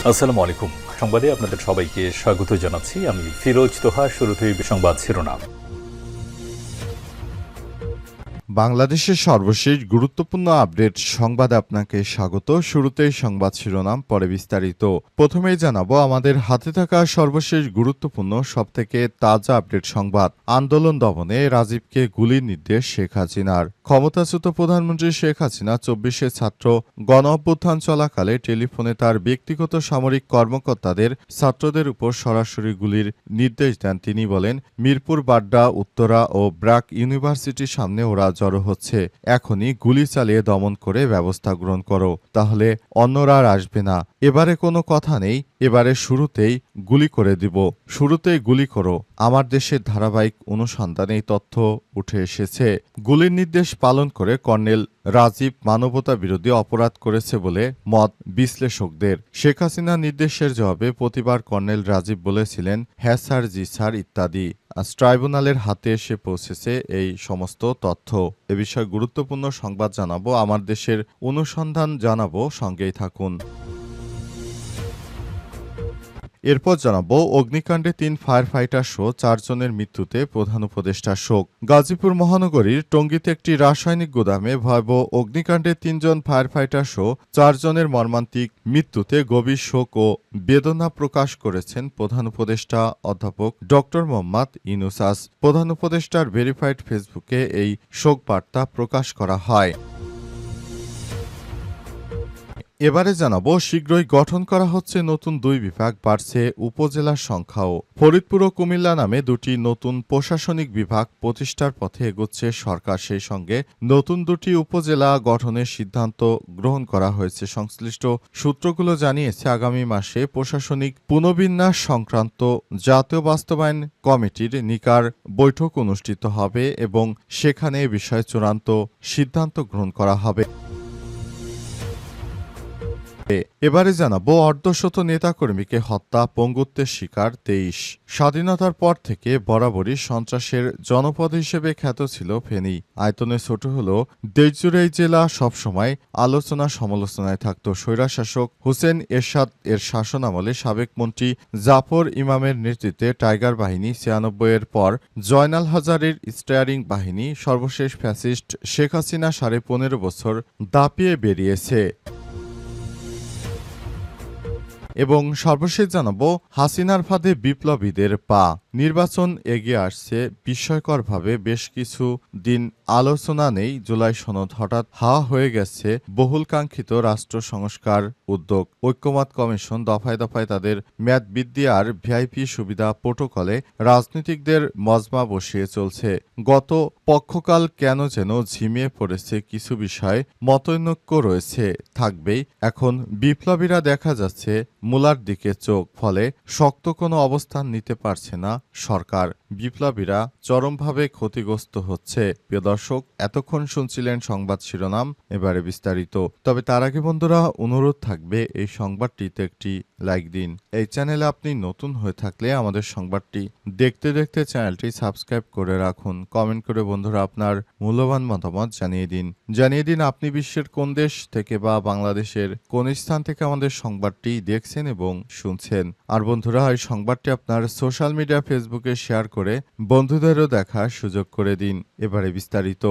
আসসালামু আলাইকুম। সংবাদে আপনাদের সবাইকে স্বাগত জানাচ্ছি। আমি ফিরোজ তোহা। শুরুতেই সংবাদ শিরোনাম। বাংলাদেশের সর্বশেষ গুরুত্বপূর্ণ আপডেট সংবাদে আপনাকে স্বাগত। শুরুতেই সংবাদ শিরোনাম, পরে বিস্তারিত। প্রথমেই জানাবো আমাদের হাতে থাকা সর্বশেষ গুরুত্বপূর্ণ সবথেকে তাজা আপডেট সংবাদ। আন্দোলন দমনে রাজীবকে গুলির নির্দেশ শেখ হাসিনার। ক্ষমতাচ্যুত প্রধানমন্ত্রী শেখ হাসিনা ২৪শে ছাত্র গণ অভ্যুত্থান চলাকালে টেলিফোনে তার ব্যক্তিগত সামরিক কর্মকর্তাদের ছাত্রদের উপর সরাসরি গুলির নির্দেশ দেন। তিনি বলেন, মিরপুর, বাড্ডা, উত্তরা ও ব্র্যাক ইউনিভার্সিটির সামনে ওরা জড়ো হচ্ছে। এখনই গুলি চালিয়ে দমন করে ব্যবস্থা গ্রহণ করো, তাহলে অন্যরা আর আসবে না। এবারে কোনো কথা নেই, এবারে শুরুতেই গুলি করে দিব, শুরুতেই গুলি করো। আমার দেশের ধারাবাহিক অনুসন্ধানে এই তথ্য উঠে এসেছে। গুলির নির্দেশ পালন করে কর্নেল রাজীব মানবতা বিরোধী অপরাধ করেছে বলে মত বিশ্লেষকদের। শেখ হাসিনার নির্দেশের জবাবে প্রতিবার কর্নেল রাজীব বলেছিলেন, হ্যাঁ স্যার, জি স্যার ইত্যাদি। আজ ট্রাইব্যুনালের হাতে এসে পৌঁছেছে এই সমস্ত তথ্য। এ বিষয়ে গুরুত্বপূর্ণ সংবাদ জানাবো, আমার দেশের অনুসন্ধান জানাবো, সঙ্গেই থাকুন। এরপর জানাবো অগ্নিকাণ্ডে ৩ ফায়ার ফাইটার সহ ৪ জনের মৃত্যুতে প্রধান উপদেষ্টার শোক। গাজীপুর মহানগরীর টঙ্গীতে একটি রাসায়নিক গুদামে ভয়াবহ অগ্নিকাণ্ডে ৩ জন ফায়ার ফাইটার সহ ৪ জনের মর্মান্তিক মৃত্যুতে গভীর শোক ও বেদনা প্রকাশ করেছেন প্রধান উপদেষ্টা অধ্যাপক ড মোহাম্মদ ইউনূস। প্রধান উপদেষ্টার ভেরিফাইড ফেসবুকে এই শোক বার্তা প্রকাশ করা হয়। এবারে জানাবো শীঘ্রই গঠন করা হচ্ছে নতুন ২ বিভাগ, বাড়ছে উপজেলার সংখ্যাও। ফরিদপুর ও কুমিল্লা নামে ২টি নতুন প্রশাসনিক বিভাগ প্রতিষ্ঠার পথে এগোচ্ছে সরকার। সেই সঙ্গে নতুন ২টি উপজেলা গঠনের সিদ্ধান্ত গ্রহণ করা হয়েছে। সংশ্লিষ্ট সূত্রগুলো জানিয়েছে, আগামী মাসে প্রশাসনিক পুনর্বিন্যাস সংক্রান্ত জাতীয় বাস্তবায়ন কমিটির নিকার বৈঠক অনুষ্ঠিত হবে এবং সেখানে এ বিষয়ে চূড়ান্ত সিদ্ধান্ত গ্রহণ করা হবে। এবারে জানাবো অর্ধশত নেতাকর্মীকে হত্যা, পঙ্গুত্বের শিকার ২৩। স্বাধীনতার পর থেকে বরাবরই সন্ত্রাসের জনপদ হিসেবে খ্যাত ছিল ফেনী। আয়তনে ছোট হলেও দেশজুড়ে এই জেলা সবসময় আলোচনা সমালোচনায় থাকত। স্বৈরশাসক হুসেন এরশাদ এর শাসনামলে সাবেক মন্ত্রী জাফর ইমামের নেতৃত্বে টাইগার বাহিনী, ৯৬ এর পর জয়নাল হাজারীর স্টিয়ারিং বাহিনী, সর্বশেষ ফ্যাসিস্ট শেখ হাসিনা ১৫.৫ বছর দাপিয়ে বেরিয়েছে। এবং সর্বশেষ জানাবো হাসিনার ফাঁদে বিপ্লবীদের পা। নির্বাচন এগিয়ে আসছে বিস্ময়করভাবে। বেশ কিছু দিন আলোচনা নেই, জুলাই সনদ হঠাৎ হাওয়া হয়ে গেছে। বহুল কাঙ্ক্ষিত রাষ্ট্র সংস্কার উদ্যোগ, ঐক্যমত কমিশন দফায় দফায় তাদের মেয়াদ বৃদ্ধি আর ভিআইপি সুবিধা প্রোটোকলে রাজনীতিকদের মজমা বসিয়ে চলছে। গত পক্ষকাল কেন যেন ঝিমিয়ে পড়েছে। কিছু বিষয়ে মতৈক্য রয়েছে, থাকবেই। এখন বিপ্লবীরা দেখা যাচ্ছে মূলার দিকে চোখ, ফলে শক্ত কোনো অবস্থান নিতে পারছে না সরকার। বিপ্লবীরা চরমভাবে ক্ষতিগ্রস্ত হচ্ছে। প্রিয় দর্শক, এতক্ষণ শুনছিলেন সংবাদ শিরোনাম, এবারে বিস্তারিত। তবে তার আগে বন্ধুরা, অনুরোধ থাকবে এই সংবাদটিতে একটি লাইক দিন। এই চ্যানেলে আপনি নতুন হয়ে থাকলে আমাদের সংবাদটি দেখতে দেখতে চ্যানেলটি সাবস্ক্রাইব করে রাখুন। কমেন্ট করে বন্ধুরা আপনার মূল্যবান মতামত জানিয়ে দিন আপনি বিশ্বের কোন দেশ থেকে বা বাংলাদেশের কোন স্থান থেকে আমাদের সংবাদটি দেখছেন এবং শুনছেন। আর বন্ধুরা, এই সংবাদটি আপনার সোশ্যাল মিডিয়া ফেসবুকে শেয়ার করে বন্ধুদেরও দেখার সুযোগ করে দিন। এবারে বিস্তারিত।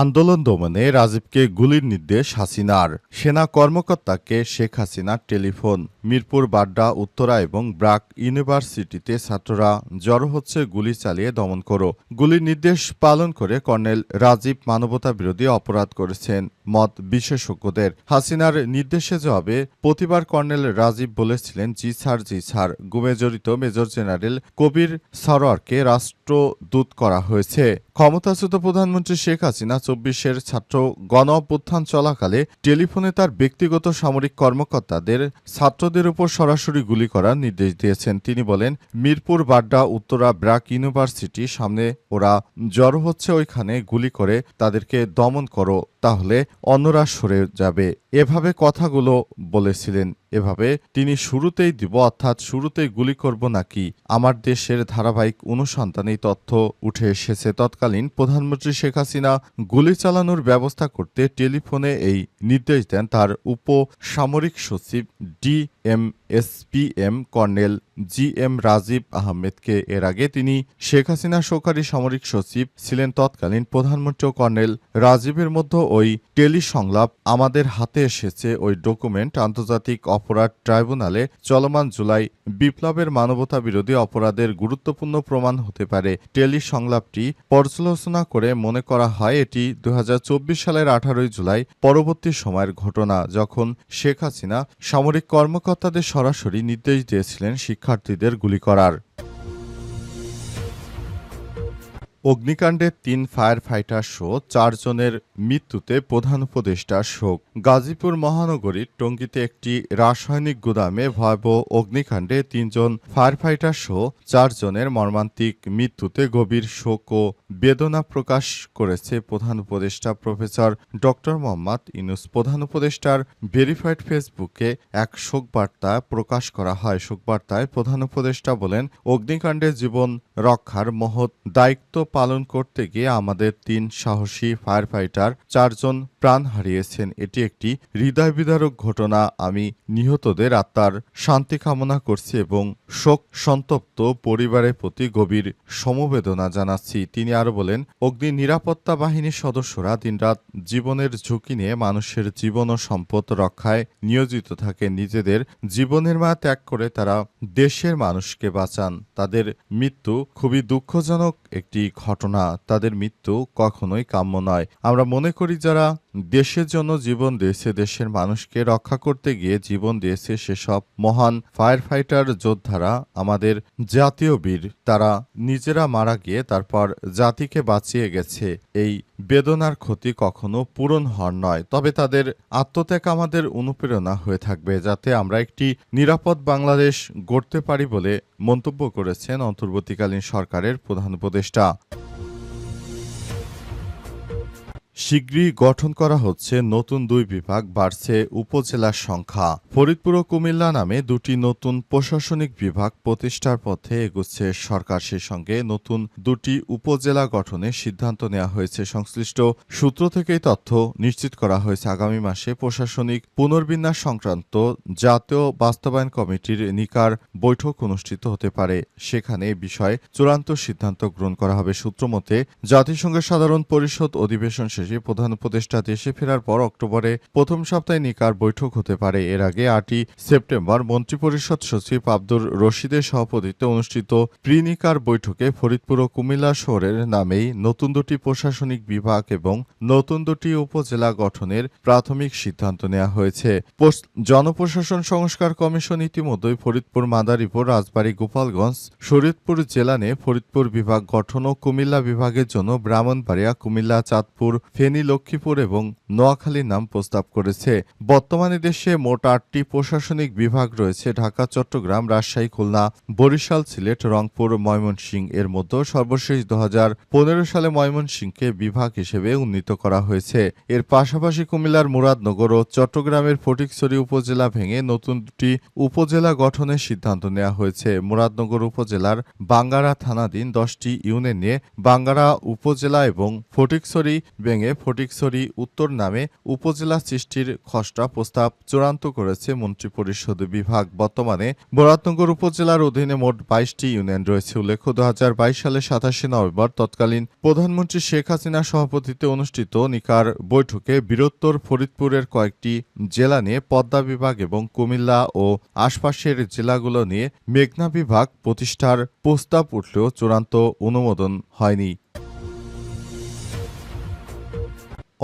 আন্দোলন দমনে রাজীবকে গুলির নির্দেশ হাসিনার। সেনা কর্মকর্তাকে শেখ হাসিনার টেলিফোন। মিরপুর, বাড্ডা, উত্তরা এবং ব্র্যাক ইউনিভার্সিটিতে ছাত্ররা জড়ো হচ্ছে, গুলি চালিয়ে দমন করো। গুলির নির্দেশ পালন করে কর্নেল রাজীব মানবতা বিরোধী অপরাধ করেছেন মত বিশেষজ্ঞদের। হাসিনার নির্দেশে জবাবে প্রতিবার কর্নেল রাজীব বলেছিলেন, জি স্যার, জি স্যার। গুমে জড়িত মেজর জেনারেল কবির সরোয়ারকে রাষ্ট্রদূত করা হয়েছে। ক্ষমতাচ্যুত প্রধানমন্ত্রী শেখ হাসিনা ২৪-এর ছাত্র গণ অভ্যুত্থান চলাকালে টেলিফোনে তার ব্যক্তিগত সামরিক কর্মকর্তাদের ছাত্রদের উপর সরাসরি গুলি করার নির্দেশ দিয়েছেন। তিনি বলেন, মিরপুর, বাড্ডা, উত্তরা, ব্র্যাক ইউনিভার্সিটি সামনে ওরা জড়ো হচ্ছে, ওইখানে গুলি করে তাদেরকে দমন করো, তাহলে অন্যরা সরে যাবে। এভাবে কথাগুলো বলেছিলেন। এভাবে তিনি শুরুতেই দিব অর্থাৎ শুরুতেই গুলি করব নাকি আমার দেশের ধারাবাহিক অনুসন্ধানে তথ্য উঠে এসেছে। তৎকালীন প্রধানমন্ত্রী শেখ হাসিনা গুলি চালানোর ব্যবস্থা করতে টেলিফোনে এই নির্দেশ দেন তার উপসামরিক সচিব DMSPM কর্নেল GM রাজীব আহমেদকে। এর আগে তিনি শেখ হাসিনা সহকারী সামরিক সচিব ছিলেন। তৎকালীন প্রধানমন্ত্রী ও কর্নেল রাজীবের মধ্যে ওই টেলিসংলাপ আমাদের হাতে এসেছে ওই ডকুমেন্ট আন্তর্জাতিক অপরাধ ট্রাইব্যুনালে চলমান জুলাই বিপ্লবের মানবতা বিরোধী অপরাধের গুরুত্বপূর্ণ প্রমাণ হতে পারে। টেলিসংলাপটি পর্যালোচনা করে মনে করা হয় এটি 2024 সালের 18 জুলাই পরবর্তী সময়ের ঘটনা, যখন শেখ হাসিনা সামরিক কর্মকর্তাদের সরাসরি নির্দেশ দিয়েছিলেন শিক্ষার্থীদের গুলি করার। অগ্নিকাণ্ডে 3 ফায়ার ফাইটার সহ 4 জনের মৃত্যুতে প্রধান উপদেষ্টার শোক। গাজীপুর মহানগরীর টঙ্গীতে একটি রাসায়নিক গুদামে ভয়াবহ অগ্নিকাণ্ডে 3 জন ফায়ার ফাইটার সহ 4 জনের মর্মান্তিক মৃত্যুতে গভীর শোক ও বেদনা প্রকাশ করেছে প্রধান উপদেষ্টা প্রফেসর ড. মোহাম্মদ ইউনূস। প্রধান উপদেষ্টার ভেরিফাইড ফেসবুকে এক শোকবার্তা প্রকাশ করা হয়। শোকবার্তায় প্রধান উপদেষ্টা বলেন, অগ্নিকাণ্ডে জীবন রক্ষার মহৎ দায়িত্ব পালন করতে গিয়ে আমাদের 3 সাহসী ফায়ার ফাইটার 4 জন প্রাণ হারিয়েছেন। এটি একটি হৃদয় বিদারক ঘটনা। আমি নিহতদের আত্মার শান্তি কামনা করছি এবং শোক সন্তপ্ত পরিবারের প্রতি গভীর সমবেদনা জানাচ্ছি। তিনি আরও বলেন, অগ্নি নিরাপত্তা বাহিনীর সদস্যরা দিনরাত জীবনের ঝুঁকি নিয়ে মানুষের জীবন ও সম্পদ রক্ষায় নিয়োজিত থাকে। নিজেদের জীবনের মায়া ত্যাগ করে তারা দেশের মানুষকে বাঁচান। তাদের মৃত্যু খুবই দুঃখজনক একটি ঘটনা। তাদের মৃত্যু কখনোই কাম্য নয়। আমরা মনে করি যারা দেশের জন্য জীবন দিয়েছে, দেশের মানুষকে রক্ষা করতে গিয়ে জীবন দিয়েছে, সেসব মহান ফায়ার ফাইটার যোদ্ধারা আমাদের জাতীয় বীর। তারা নিজেরা মারা গিয়ে তারপর জাতিকে বাঁচিয়ে গেছে। এই বেদনার ক্ষতি কখনো পূরণ হওয়ার নয়, তবে তাদের আত্মত্যাগ আমাদের অনুপ্রেরণা হয়ে থাকবে, যাতে আমরা একটি নিরাপদ বাংলাদেশ গড়তে পারি বলে মন্তব্য করেছেন অন্তর্বর্তীকালীন সরকারের প্রধান উপদেষ্টা। শীঘ্রই গঠন করা হচ্ছে নতুন 2 বিভাগ, বাড়ছে উপজেলার সংখ্যা। ফরিদপুর ও কুমিল্লা নামে 2টি নতুন প্রশাসনিক বিভাগ প্রতিষ্ঠার পথে এগুচ্ছে সরকার। সেই সঙ্গে নতুন 2টি উপজেলা গঠনের সিদ্ধান্ত নেওয়া হয়েছে। সংশ্লিষ্ট সূত্র থেকেই তথ্য নিশ্চিত করা হয়েছে। আগামী মাসে প্রশাসনিক পুনর্বিন্যাস সংক্রান্ত জাতীয় বাস্তবায়ন কমিটির নিকার বৈঠক অনুষ্ঠিত হতে পারে। সেখানে এ বিষয়ে চূড়ান্ত সিদ্ধান্ত গ্রহণ করা হবে। সূত্রমতে জাতিসংঘের সাধারণ পরিষদ অধিবেশন শেষে প্রধান উপদেষ্টা দেশে ফেরার পর অক্টোবরে প্রথম সপ্তাহে নিকার বৈঠক হতে পারে। এর আগে 8ই সেপ্টেম্বর মন্ত্রিপরিষদ সচিব আব্দুর রশিদের সভাপতিত্বে অনুষ্ঠিত প্রি নিকার বৈঠকে ফরিদপুর ও কুমিল্লা শহরের নামেই নতুন 2টি প্রশাসনিক বিভাগ এবং নতুন 2টি উপজেলা গঠনের প্রাথমিক সিদ্ধান্ত নেওয়া হয়েছে। জনপ্রশাসন সংস্কার কমিশন ইতিমধ্যেই ফরিদপুর, মাদারীপুর, রাজবাড়ী, গোপালগঞ্জ, শরীয়তপুর জেলা নিয়ে ফরিদপুর বিভাগ গঠন ও কুমিল্লা বিভাগের জন্য ব্রাহ্মণবাড়িয়া, কুমিল্লা, চাঁদপুর, ফেনী, লক্ষ্মীপুর এবং নোয়াখালীর নাম প্রস্তাব করেছে। বর্তমানে দেশে মোট 8টি প্রশাসনিক বিভাগ রয়েছে: ঢাকা, চট্টগ্রাম, রাজশাহী, খুলনা, বরিশাল, সিলেট, রংপুর, ময়মনসিংহ। এর মধ্যে সর্বশেষ 2015 সালে ময়মনসিংহকে বিভাগ হিসেবে উন্নীত করা হয়েছে। এর পাশাপাশি কুমিল্লার মুরাদনগর ও চট্টগ্রামের ফটিকছড়ি উপজেলা ভেঙে নতুন 2টি উপজেলা গঠনের সিদ্ধান্ত নেওয়া হয়েছে। মুরাদনগর উপজেলার বাঙ্গারা থানাধীন 10টি ইউনিয়ন নিয়ে বাঙ্গারা উপজেলা এবং ফটিকছড়ি ভেঙে ফটিকছড়ি উত্তর নামে উপজেলা সৃষ্টির খসড়া প্রস্তাব চূড়ান্ত করেছে মন্ত্রিপরিষদ বিভাগ। বর্তমানে মুরাদনগর উপজেলার অধীনে মোট 22টি ইউনিয়ন রয়েছে। উল্লেখ্য, 2022 সালের 27 নভেম্বর তৎকালীন প্রধানমন্ত্রী শেখ হাসিনার সভাপতিত্বে অনুষ্ঠিত নিকার বৈঠকে বৃহত্তর ফরিদপুরের কয়েকটি জেলা নিয়ে পদ্মা বিভাগ এবং কুমিল্লা ও আশপাশের জেলাগুলো নিয়ে মেঘনা বিভাগ প্রতিষ্ঠার প্রস্তাব উঠলেও চূড়ান্ত অনুমোদন হয়নি।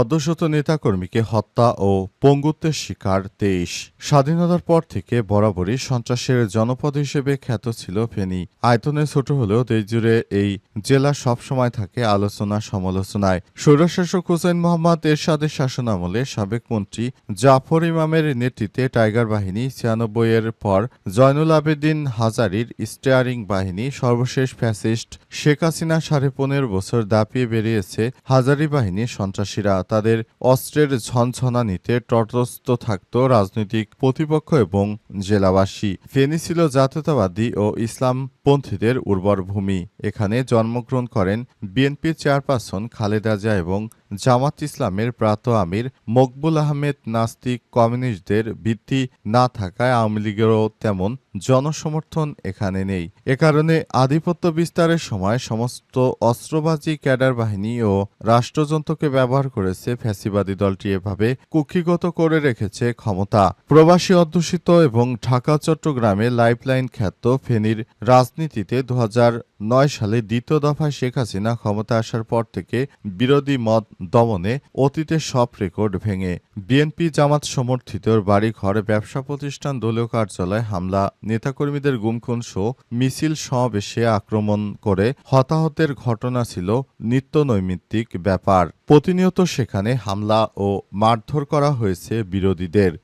অর্ধশত নেতাকর্মীকে হত্যা ও পঙ্গুত্বের শিকার 23। স্বাধীনতার পর থেকে বরাবরই সন্ত্রাসের জনপদ হিসেবে খ্যাত ছিল ফেনী। আয়তনে ছোট হলেও দেশজুড়ে এই জেলা সবসময় থাকে আলোচনা সমালোচনায়। স্বৈরশাসক হুসেইন মোহাম্মদ এরশাদের শাসনামলে সাবেক মন্ত্রী জাফর ইমামের নেতৃত্বে টাইগার বাহিনী, 96-এর পর জয়নুল আবেদিন হাজারীর স্টিয়ারিং বাহিনী, সর্বশেষ ফ্যাসিস্ট শেখ হাসিনা 15.5 বছর দাপিয়ে বেরিয়েছে হাজারী বাহিনীর সন্ত্রাসীরা। তাদের অস্ত্রের ঝনঝনানিতে তটস্থ থাকত রাজনৈতিক প্রতিপক্ষ এবং জেলাবাসী। ফেনী ছিল জাতীয়তাবাদী ও ইসলামপন্থীদের উর্বর ভূমি। এখানে জন্মগ্রহণ করেন বিএনপির চেয়ারপারসন খালেদা জিয়া এবং জামাত ইসলামের প্রাত আমির মকবুল আহমেদ। নাস্তিক কমিউনিস্টদের ভিত্তি না থাকায় আওয়ামী লীগেরও তেমন জনসমর্থন এখানে নেই। এ কারণে আধিপত্য বিস্তারের সময় সমস্ত অস্ত্রবাজি, ক্যাডার বাহিনী ও রাষ্ট্রযন্ত্রকে ব্যবহার করেছে ফ্যাসিবাদী দলটি। এভাবে কুক্ষিগত করে রেখেছে ক্ষমতা। প্রবাসী অধ্যুষিত এবং ঢাকা চট্টগ্রামে লাইফলাইন খ্যাত ফেনীর রাজনীতিতে 2009 সালে দ্বিতীয় দফায় শেখ হাসিনা ক্ষমতা আসার পর থেকে বিরোধী মত দমনে অতীতের সব রেকর্ড ভেঙে বিএনপি জামাত সমর্থিত বাড়িঘর, ব্যবসা প্রতিষ্ঠান, দলীয় কার্যালয় হামলা, নেতাকর্মীদের গুম-খুন সহ মিছিল সমাবেশে আক্রমণ করে হতাহতের ঘটনা ছিল নিত্য নৈমিত্তিক ব্যাপার। প্রতিনিয়ত সেখানে হামলা ও মারধর করা হয়েছে বিরোধীদের।